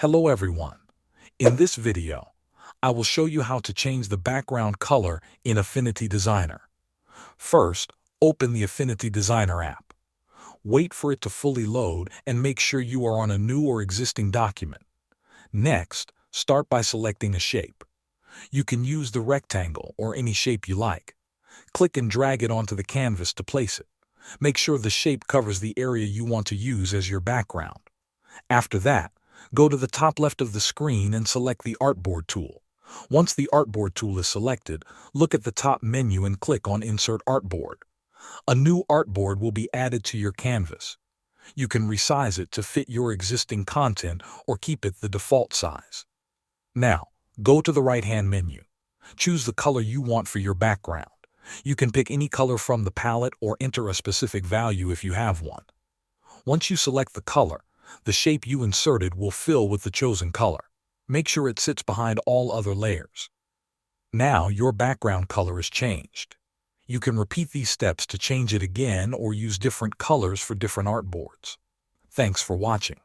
Hello everyone. In this video, I will show you how to change the background color in Affinity Designer. First, open the Affinity Designer app. Wait for it to fully load and make sure you are on a new or existing document. Next, start by selecting a shape. You can use the rectangle or any shape you like. Click and drag it onto the canvas to place it. Make sure the shape covers the area you want to use as your background. After that, go to the top left of the screen and select the Artboard tool. Once the Artboard tool is selected, look at the top menu and click on Insert Artboard. A new artboard will be added to your canvas. You can resize it to fit your existing content or keep it the default size. Now, go to the right-hand menu. Choose the color you want for your background. You can pick any color from the palette or enter a specific value if you have one. Once you select the color, the shape you inserted will fill with the chosen color. Make sure it sits behind all other layers. Now your background color is changed. You can repeat these steps to change it again or use different colors for different artboards. Thanks for watching.